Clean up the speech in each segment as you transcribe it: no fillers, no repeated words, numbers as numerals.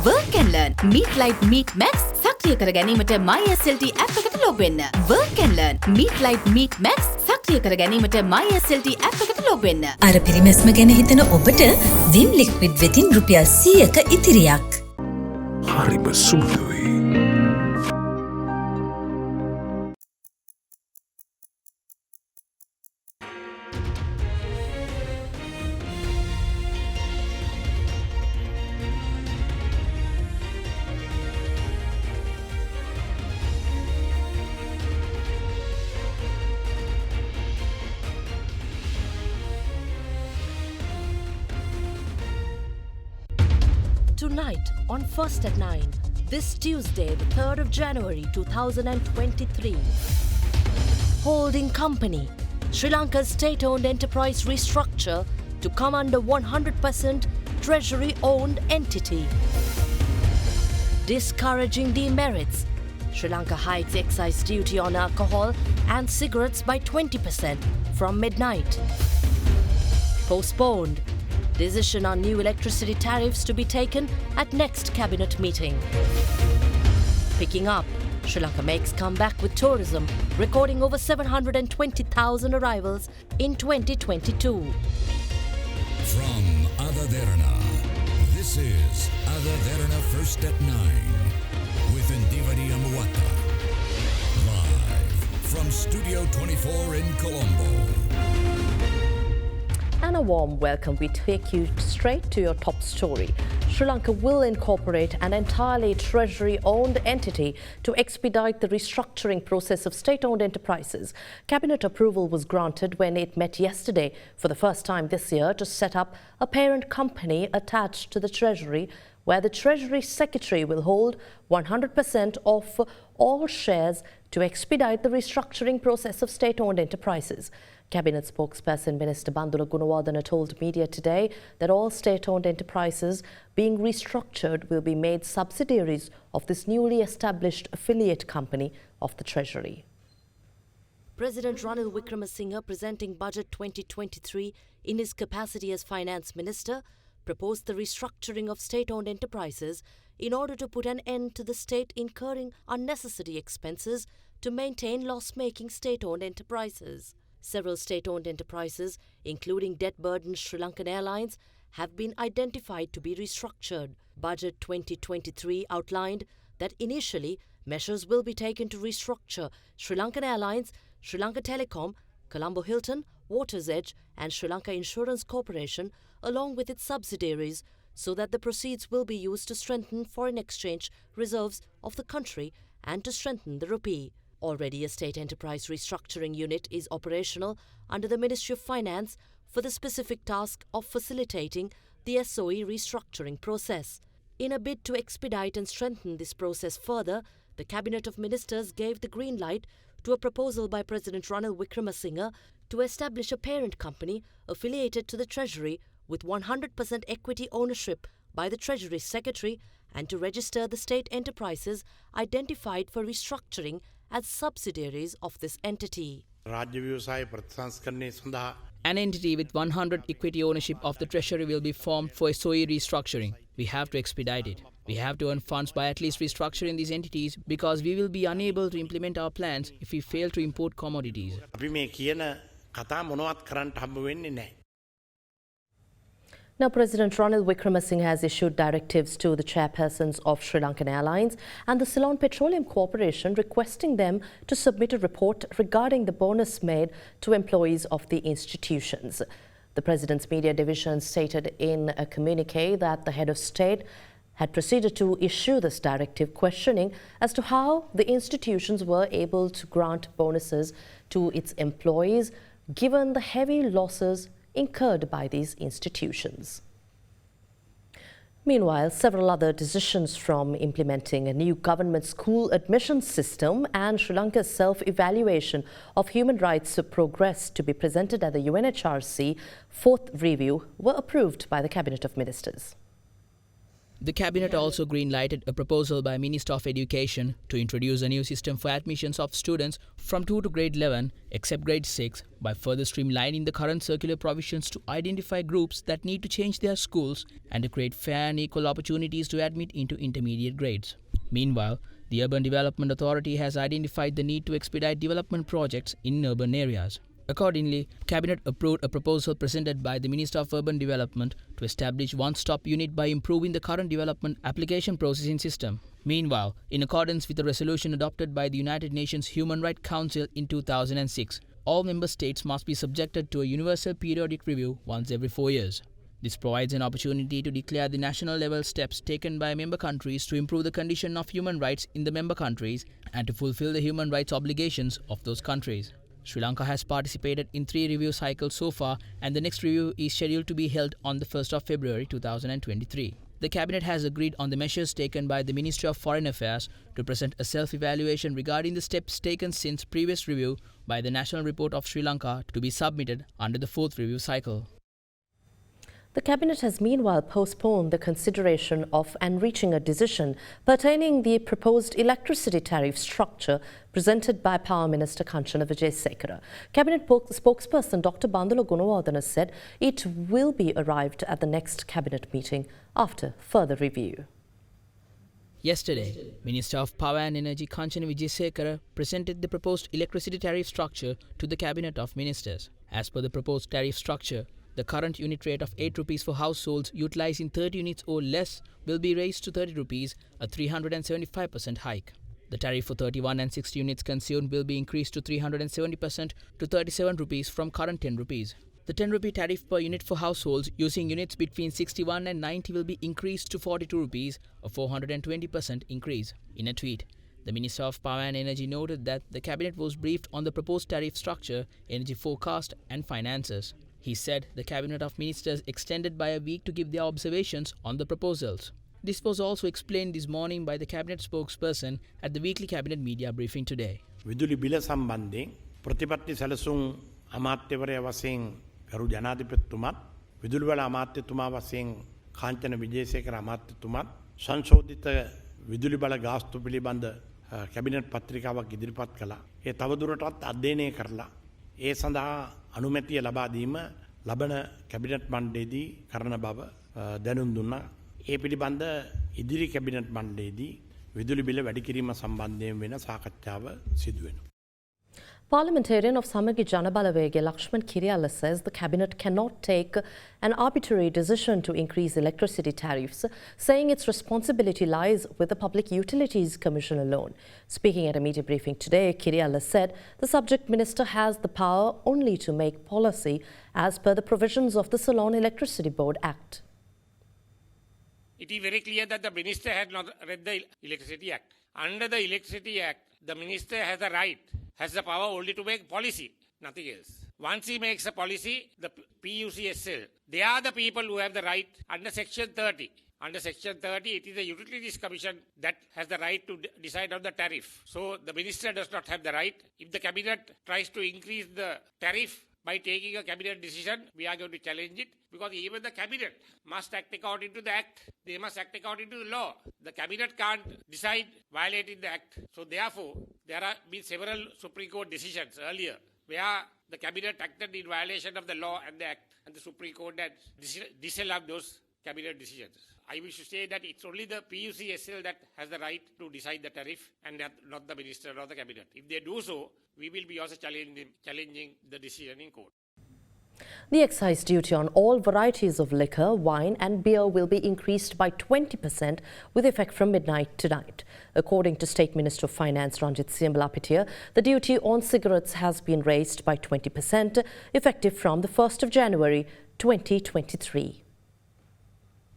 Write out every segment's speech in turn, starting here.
Work and learn. Meet Light Meet Max. සක්‍රිය කර ගැනීමට MySLT app එකට log වෙන්න. Work and learn. Meet Light Meet Max. සක්‍රිය කර ගැනීමට MySLT app එකට log වෙන්න. අර පිරිමැස්ම ගැන හිතන ඔබට Vim Liquid වෙතින් රුපියල් 100ක ඉතිරියක්. හරිම සුළුයි. Tonight on First at 9, this Tuesday, the 3rd of January 2023. Holding company, Sri Lanka's state-owned enterprise restructure to come under 100% treasury-owned entity. Discouraging demerits, Sri Lanka hikes excise duty on alcohol and cigarettes by 20% from midnight. Postponed. Decision on new electricity tariffs to be taken at next cabinet meeting. Picking up, Sri Lanka makes comeback with tourism, recording over 720,000 arrivals in 2022. From AdaDerana, this is AdaDerana First at 9 with Indivadi Amuwata. Live from Studio 24 in Colombo. And a warm welcome. We take you straight to your top story. Sri Lanka will incorporate an entirely treasury-owned entity to expedite the restructuring process of state-owned enterprises. Cabinet approval was granted when it met yesterday for the first time this year to set up a parent company attached to the Treasury, where the Treasury Secretary will hold 100% of all shares to expedite the restructuring process of state-owned enterprises. Cabinet spokesperson Minister Bandula Gunawardena told media today that all state-owned enterprises being restructured will be made subsidiaries of this newly established affiliate company of the Treasury. President Ranil Wickremesinghe, presenting Budget 2023 in his capacity as Finance Minister, proposed the restructuring of state-owned enterprises in order to put an end to the state incurring unnecessary expenses to maintain loss-making state-owned enterprises. Several state-owned enterprises, including debt-burdened Sri Lankan Airlines, have been identified to be restructured. Budget 2023 outlined that initially measures will be taken to restructure Sri Lankan Airlines, Sri Lanka Telecom, Colombo Hilton, Waters Edge and Sri Lanka Insurance Corporation, along with its subsidiaries, so that the proceeds will be used to strengthen foreign exchange reserves of the country and to strengthen the rupee. Already a state enterprise restructuring unit is operational under the Ministry of Finance for the specific task of facilitating the SOE restructuring process. In a bid to expedite and strengthen this process further, the Cabinet of Ministers gave the green light to a proposal by President Ranil Wickremesinghe to establish a parent company affiliated to the Treasury with 100% equity ownership by the Treasury Secretary and to register the state enterprises identified for restructuring as subsidiaries of this entity. An entity with 100 equity ownership of the Treasury will be formed for SOE restructuring. We have to expedite it. We have to earn funds by at least restructuring these entities because we will be unable to implement our plans if we fail to import commodities. Now, President Ranil Wickremesinghe has issued directives to the chairpersons of Sri Lankan Airlines and the Ceylon Petroleum Corporation, requesting them to submit a report regarding the bonus made to employees of the institutions. The President's Media Division stated in a communique that the head of state had proceeded to issue this directive, questioning as to how the institutions were able to grant bonuses to its employees given the heavy losses incurred by these institutions. Meanwhile, several other decisions from implementing a new government school admission system and Sri Lanka's self-evaluation of human rights progress to be presented at the UNHRC 4th review were approved by the Cabinet of Ministers. The Cabinet also green-lighted a proposal by Minister of Education to introduce a new system for admissions of students from 2 to grade 11, except grade 6, by further streamlining the current circular provisions to identify groups that need to change their schools and to create fair and equal opportunities to admit into intermediate grades. Meanwhile, the Urban Development Authority has identified the need to expedite development projects in urban areas. Accordingly, Cabinet approved a proposal presented by the Minister of Urban Development to establish one-stop unit by improving the current development application processing system. Meanwhile, in accordance with a resolution adopted by the United Nations Human Rights Council in 2006, all member states must be subjected to a universal periodic review once every 4 years. This provides an opportunity to declare the national level steps taken by member countries to improve the condition of human rights in the member countries and to fulfill the human rights obligations of those countries. Sri Lanka has participated in 3 review cycles so far, and the next review is scheduled to be held on the 1st of February 2023. The Cabinet has agreed on the measures taken by the Ministry of Foreign Affairs to present a self-evaluation regarding the steps taken since previous review by the National Report of Sri Lanka to be submitted under the 4th review cycle. The Cabinet has meanwhile postponed the consideration of and reaching a decision pertaining the proposed electricity tariff structure presented by Power Minister Kanchana Wijesekara. Cabinet spokesperson Dr. Bandula Gunawardena said it will be arrived at the next Cabinet meeting after further review. Yesterday, Minister of Power and Energy Kanchana Wijesekara presented the proposed electricity tariff structure to the Cabinet of Ministers. As per the proposed tariff structure, the current unit rate of 8 rupees for households utilizing 30 units or less will be raised to 30 rupees, a 375% hike. The tariff for 31 and 60 units consumed will be increased to 370% to 37 rupees from current 10 rupees. The 10 rupee tariff per unit for households using units between 61 and 90 will be increased to 42 rupees, a 420% increase. In a tweet, the Minister of Power and Energy noted that the Cabinet was briefed on the proposed tariff structure, energy forecast and finances. He said the Cabinet of Ministers extended by a week to give their observations on the proposals. This was also explained this morning by the Cabinet spokesperson at the weekly Cabinet media briefing today. විදුලි බිල සම්බන්ධයෙන් ප්‍රතිපත්ති සැලසුම් අමාත්‍යවරයා වශයෙන් ගරු ජනාධිපතිතුමත් විදුලි බල අමාත්‍යතුමා වශයෙන් කාංචන විජේසේකර අමාත්‍යතුමත් සංශෝධිත විදුලි බල ගාස්තු පිළිබඳ කැබිනට් පත්‍රිකාවක් ඉදිරිපත් කළා. ඒ තවදුරටත් අධ්‍යයනය කරලා ඒ සඳහා අනුමැතිය ලබා දීම ලබන කැබිනට් මණ්ඩලයේදී කරන බව දැනුම් දුන්නා. ඒ පිළිබඳ ඉදිරි කැබිනට් මණ්ඩලයේදී විදුලි බිල වැඩි කිරීම සම්බන්ධයෙන් වෙන සාකච්ඡාව සිදු වෙනවා. Parliamentarian of Samagi Janabalawege Lakshman Kiriyala says the Cabinet cannot take an arbitrary decision to increase electricity tariffs, saying its responsibility lies with the Public Utilities Commission alone. Speaking at a media briefing today, Kiriyala said the subject minister has the power only to make policy as per the provisions of the Ceylon Electricity Board Act. It is very clear that the minister had not read the Electricity Act. Under the Electricity Act, the minister has the right, has the power only to make policy, nothing else. Once he makes a policy, the PUCSL, they are the people who have the right under Section 30. Under Section 30, it is the Utilities Commission that has the right to decide on the tariff. So the minister does not have the right. If the cabinet tries to increase the tariff by taking a cabinet decision, we are going to challenge it, because even the cabinet must act according to the act. They must act according to the law. The cabinet can't decide violating the act. So therefore, there have been several Supreme Court decisions earlier where the cabinet acted in violation of the law and the act, and the Supreme Court had disallowed those cabinet decisions. I wish to say that it's only the PUCSL that has the right to decide the tariff, and not the minister or the cabinet. If they do so, we will be also challenging the decision in court. The excise duty on all varieties of liquor, wine and beer will be increased by 20% with effect from midnight tonight. According to State Minister of Finance Ranjit Siambalapitiya, the duty on cigarettes has been raised by 20% effective from the 1st of January 2023.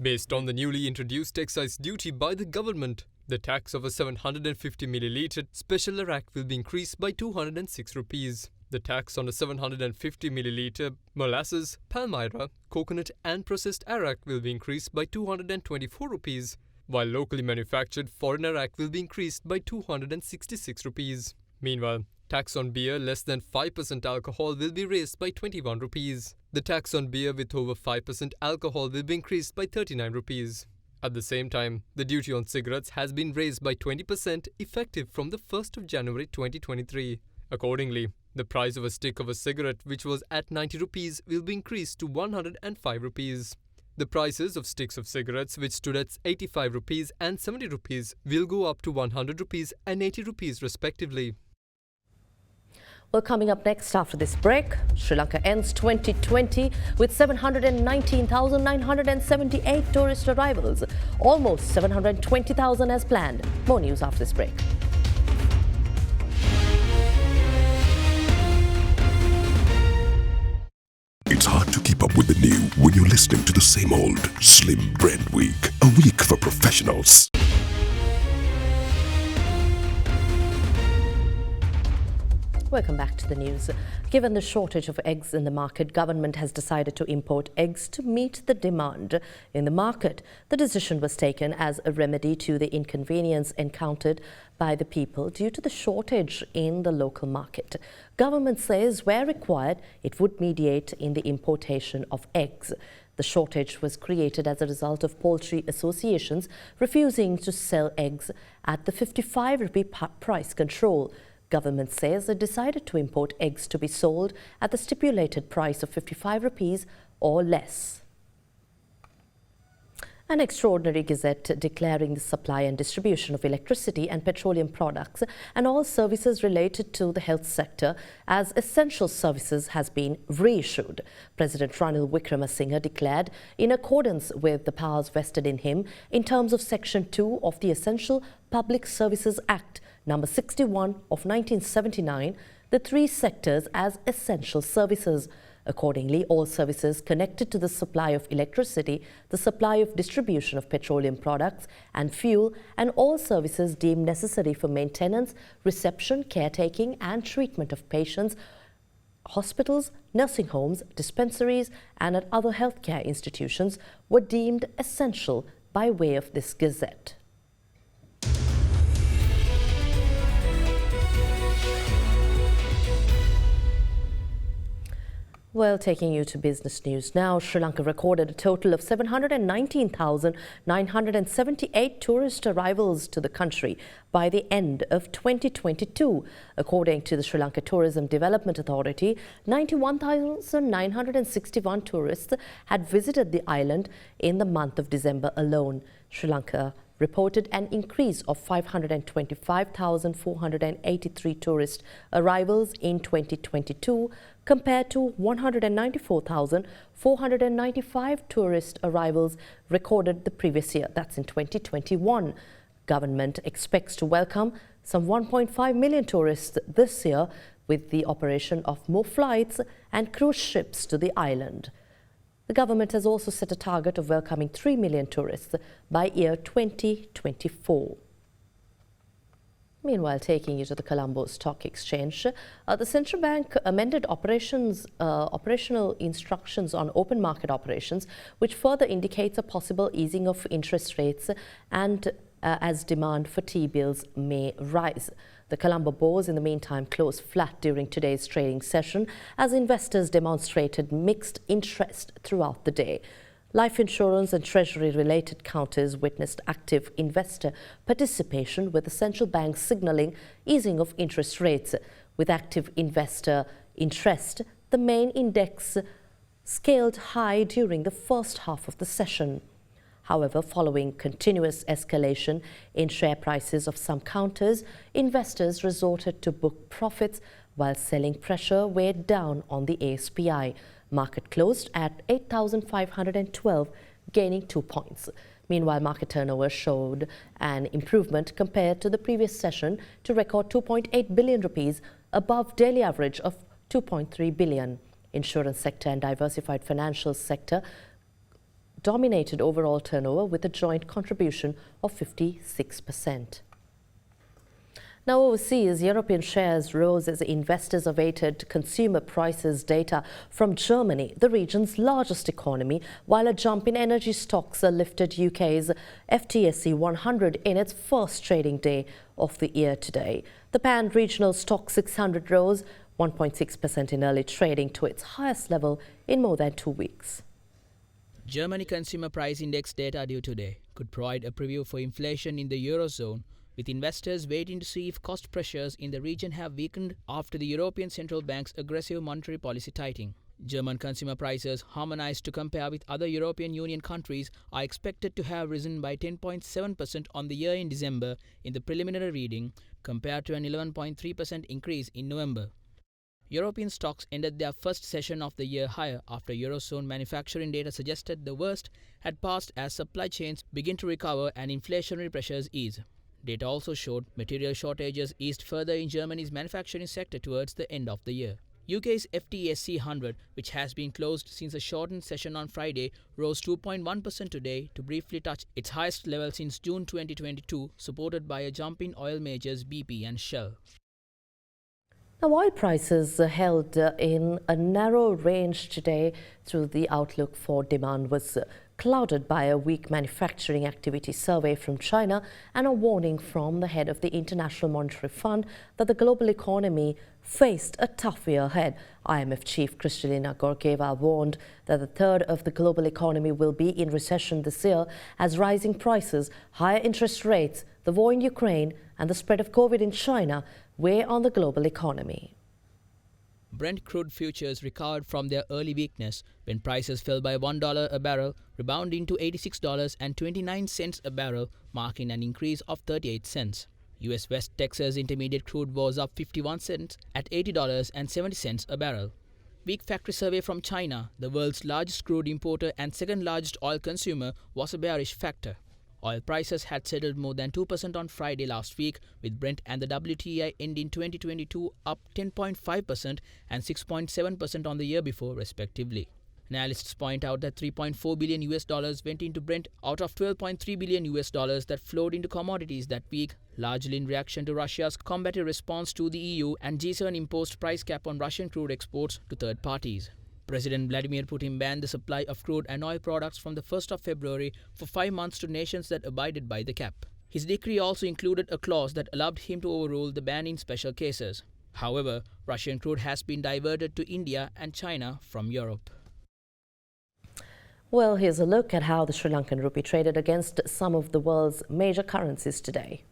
Based on the newly introduced excise duty by the government, the tax of a 750 milliliter special arak will be increased by 206 rupees. The tax on a 750 milliliter molasses, palmyra, coconut and processed arak will be increased by 224 rupees, while locally manufactured foreign arak will be increased by 266 rupees. Meanwhile, tax on beer less than 5% alcohol will be raised by 21 rupees. The tax on beer with over 5% alcohol will be increased by 39 rupees. At the same time, the duty on cigarettes has been raised by 20% effective from the 1st of January 2023. Accordingly, the price of a stick of a cigarette which was at 90 rupees will be increased to 105 rupees. The prices of sticks of cigarettes which stood at 85 rupees and 70 rupees will go up to 100 rupees and 80 rupees respectively. Well, coming up next after this break, Sri Lanka ends 2020 with 719,978 tourist arrivals, almost 720,000 as planned. More news after this break. It's hard to keep up with the new when you're listening to the same old Slim Bread Week. A week for professionals. Welcome back to the news. Given the shortage of eggs in the market, government has decided to import eggs to meet the demand in the market. The decision was taken as a remedy to the inconvenience encountered by the people due to the shortage in the local market. Government says where required, it would mediate in the importation of eggs. The shortage was created as a result of poultry associations refusing to sell eggs at the 55 rupee price control. Government says it decided to import eggs to be sold at the stipulated price of 55 rupees or less. An extraordinary gazette declaring the supply and distribution of electricity and petroleum products and all services related to the health sector as essential services has been reissued. President Ranil Wickremesinghe declared in accordance with the powers vested in him in terms of Section 2 of the Essential Public Services Act number 61 of 1979, the three sectors as essential services. Accordingly, all services connected to the supply of electricity, the supply of distribution of petroleum products and fuel, and all services deemed necessary for maintenance, reception, caretaking and treatment of patients, hospitals, nursing homes, dispensaries and at other healthcare institutions were deemed essential by way of this gazette. Well, taking you to business news now, Sri Lanka recorded a total of 719,978 tourist arrivals to the country by the end of 2022. According to the Sri Lanka Tourism Development Authority, 91,961 tourists had visited the island in the month of December alone. Sri Lanka reported an increase of 525,483 tourist arrivals in 2022 compared to 194,495 tourist arrivals recorded the previous year, that's in 2021. Government expects to welcome some 1.5 million tourists this year with the operation of more flights and cruise ships to the island. The government has also set a target of welcoming 3 million tourists by year 2024. Meanwhile, taking you to the Colombo Stock Exchange, the central bank amended operational instructions on open market operations, which further indicates a possible easing of interest rates and as demand for T-bills may rise. The Colombo Bourse, in the meantime, closed flat during today's trading session as investors demonstrated mixed interest throughout the day. Life insurance and treasury-related counters witnessed active investor participation, with the central bank signalling easing of interest rates. With active investor interest, the main index scaled high during the first half of the session. However, following continuous escalation in share prices of some counters, investors resorted to book profits while selling pressure weighed down on the ASPI. Market closed at 8,512, gaining 2 points. Meanwhile, market turnover showed an improvement compared to the previous session to record 2.8 billion rupees, above daily average of 2.3 billion. Insurance sector and diversified financial sector dominated overall turnover with a joint contribution of 56%. Now overseas, European shares rose as investors awaited consumer prices data from Germany, the region's largest economy, while a jump in energy stocks lifted UK's FTSE 100 in its first trading day of the year today. The pan-regional stock 600 rose 1.6% in early trading to its highest level in more than 2 weeks. Germany Consumer Price Index data due today. could provide a preview for inflation in the Eurozone, with investors waiting to see if cost pressures in the region have weakened after the European Central Bank's aggressive monetary policy tightening. German consumer prices, harmonized to compare with other European Union countries, are expected to have risen by 10.7% on the year in December in the preliminary reading, compared to an 11.3% increase in November. European stocks ended their first session of the year higher after Eurozone manufacturing data suggested the worst had passed as supply chains begin to recover and inflationary pressures ease. Data also showed material shortages eased further in Germany's manufacturing sector towards the end of the year. UK's FTSE 100, which has been closed since a shortened session on Friday, rose 2.1% today to briefly touch its highest level since June 2022, supported by a jump in oil majors BP and Shell. Now, oil prices held in a narrow range today through the outlook for demand was clouded by a weak manufacturing activity survey from China and a warning from the head of the International Monetary Fund that the global economy faced a tough year ahead. IMF chief Kristalina Georgieva warned that a third of the global economy will be in recession this year as rising prices, higher interest rates, the war in Ukraine and the spread of COVID in China weigh on the global economy. Brent crude futures recovered from their early weakness when prices fell by $1 a barrel, rebounding to $86.29 a barrel, marking an increase of 38 cents. US West Texas Intermediate crude was up 51 cents at $80.70 a barrel. Weak factory survey from China, the world's largest crude importer and second largest oil consumer, was a bearish factor. Oil prices had settled more than 2% on Friday last week, with Brent and the WTI ending 2022 up 10.5% and 6.7% on the year before, respectively. Analysts point out that $3.4 billion went into Brent out of $12.3 billion that flowed into commodities that week, largely in reaction to Russia's combative response to the EU and G7 imposed price cap on Russian crude exports to third parties. President Vladimir Putin banned the supply of crude and oil products from the 1st of February for 5 months to nations that abided by the cap. His decree also included a clause that allowed him to overrule the ban in special cases. However, Russian crude has been diverted to India and China from Europe. Well, here's a look at how the Sri Lankan rupee traded against some of the world's major currencies today.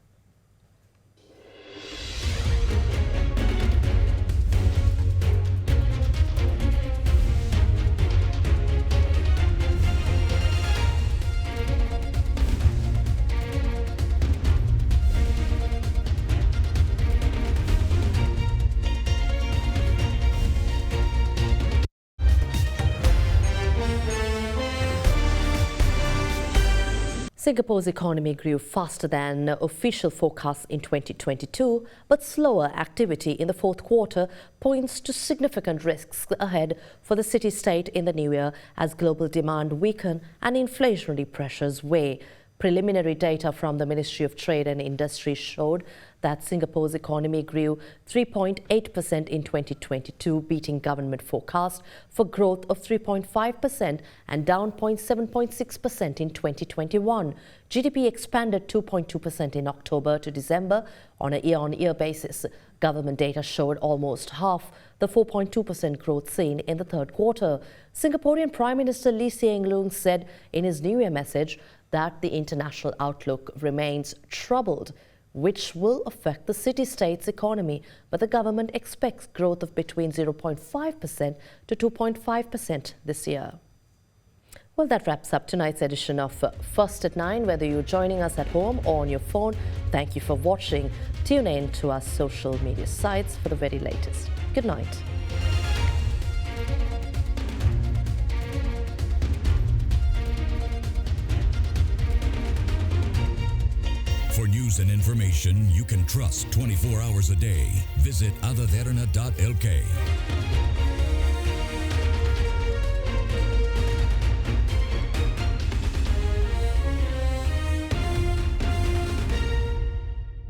Singapore's economy grew faster than official forecasts in 2022, but slower activity in the fourth quarter points to significant risks ahead for the city-state in the new year as global demand weakens and inflationary pressures weigh. Preliminary data from the Ministry of Trade and Industry showed that Singapore's economy grew 3.8% in 2022, beating government forecast for growth of 3.5% and down 7.6% in 2021. GDP expanded 2.2% in October to December on a year-on-year basis. Government data showed almost half the 4.2% growth seen in the third quarter. Singaporean Prime Minister Lee Hsien Loong said in his New Year message that the international outlook remains troubled, which will affect the city-state's economy, but the government expects growth of between 0.5% to 2.5% this year. Well, that wraps up tonight's edition of First at 9. Whether you're joining us at home or on your phone, thank you for watching. Tune in to our social media sites for the very latest. Good night. For news and information you can trust 24 hours a day, visit AdaDerana.lk.